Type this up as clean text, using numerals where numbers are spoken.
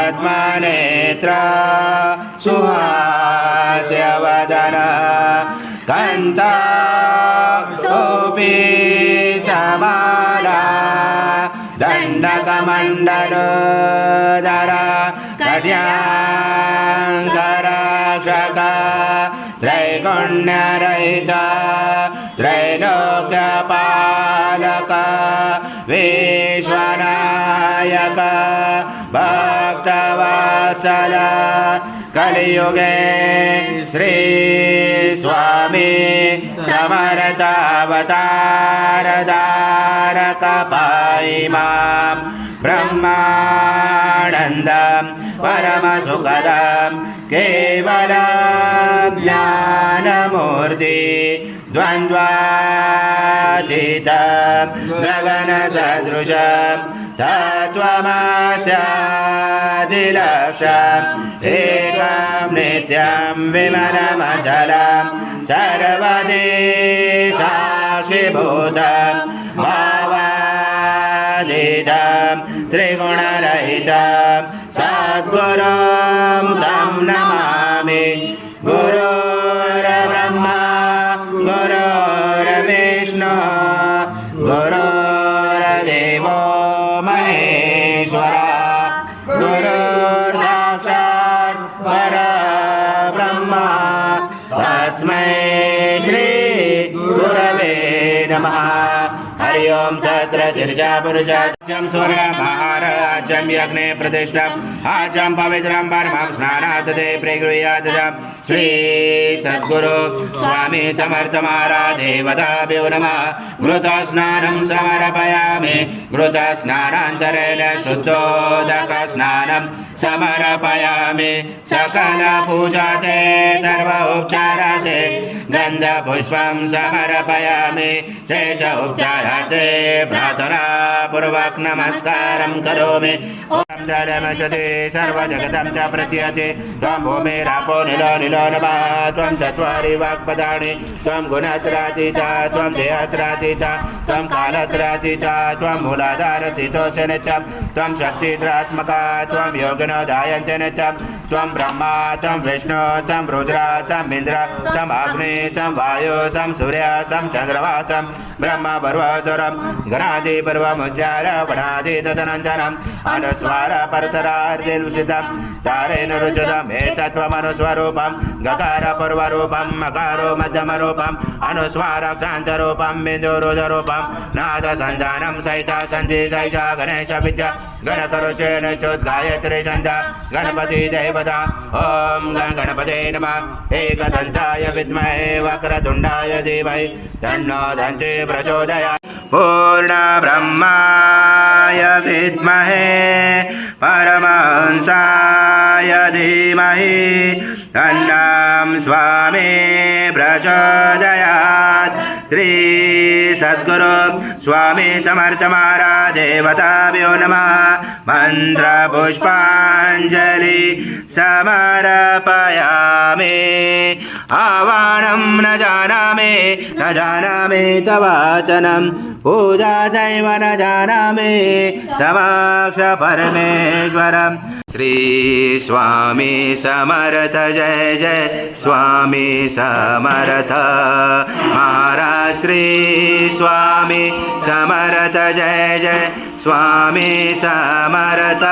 पद्मनेत्र सुहास्यवदन कण्ठोऽपि समाला दण्डकमण्डलोदर कट्याङ्करक्षक त्रैगुण्यरहित त्रैलोक्यपालक विश्वनायक भक्तवत्सल कलियुगे श्री स्वामी समर्थावतारधारक पाहि मां ब्रह्मानन्दं परमसुखदं केवलं ज्ञानमूर्ति द्वन्द्वातीतं गगनसदृशं तत्त्वमस्यादिलक्ष्यम् एकं नित्यं विमलमचलं सर्वदेशाक्षिभूतं भावातीतं त्रिगुणरहितं सद्गुरुं तं नमामि गुरुर्ब्रह्मा गुरुर्विष्णु गुरुर्देवो महेश्वरः गुरुर्साक्षात् परब्रह्मा तस्मै श्री गुरवे नमः। हरि ओम सहस्रशीर्षा पुरुषाजं स्वर्गमहाराजं यज्ञे प्रतिष्ठम् आजं पवित्रं परमं स्नानाददे प्रगृह्यादजं श्री सद्गुरु स्वामी समर्थ महाराज देवताभ्यो नमः। घृतस्नानं समर्पयामि घृतस्नानान्तरेण शुद्धोदक स्नानं समर्पयामि सकल पूजाते सर्वोपचाराते गन्धपुष्पं समर्पयामि शेष उपचाराते प्रार्थना पूर्वक नमस्कारं करोमि। ओम जलमचते सर्वजगतं च प्रत्यते त्वं भूमिरापो निलो निलो नमः। त्वं चत्वारि वाक्पदानि त्वं गुणत्रयातीता त्वं देहत्रयातीता त्वं कालत्रयातीता त्वं मूलाधारस्थितोऽसि नित्यं त्वं शक्तित्रात्मका त्वं योगिनो ध्यायन्ते नित्यं त्वं ब्रह्मा त्वं विष्णु त्वं रुद्र त्वं इन्द्र त्वं अग्नि त्वं वायु त्वं सूर्य त्वं चन्द्रमा त्वं ब्रह्म पर्वतरं गणादि पर्वमुज्जाल वणादि तदनन्दनम् अनुस्वार परतरार्दिलुषितं तारेण रुचितम् एतत्त्वमनुस्वरूपं गकार पूर्वरूपं मकारो मध्यमरूपम् अनुस्वारक्षान्तरूपं बिन्दुरुदरूपं नादसन्धानं सहिता सन्धि सहिता गणेश विद्या गणकरुचेन चोद्गायत्री छन्दा गणपति देवता। ॐ गणपते नमः। एकदन्ताय विद्महे वक्रतुण्डाय धीमहि तन्नो दन्ति प्रचोदयात्। पूर्णब्रह्माय विद्महे परमहंसाय धीमहि तन्नं स्वामी प्रचोदयात्। श्री सद्गुरु स्वामी समर्थ महाराज देवताभ्यो नमः। मंत्र पुष्पांजलि समर्पयामि। आवाहनं न जानामि तवाचनं पूजा चैव न जानामि समक्ष परमेश्वरं। श्री स्वामी समर्थ जय जय स्वामी समर्थ महाराज। श्री स्वामी समर्थ जय जय स्वामी समर्थ।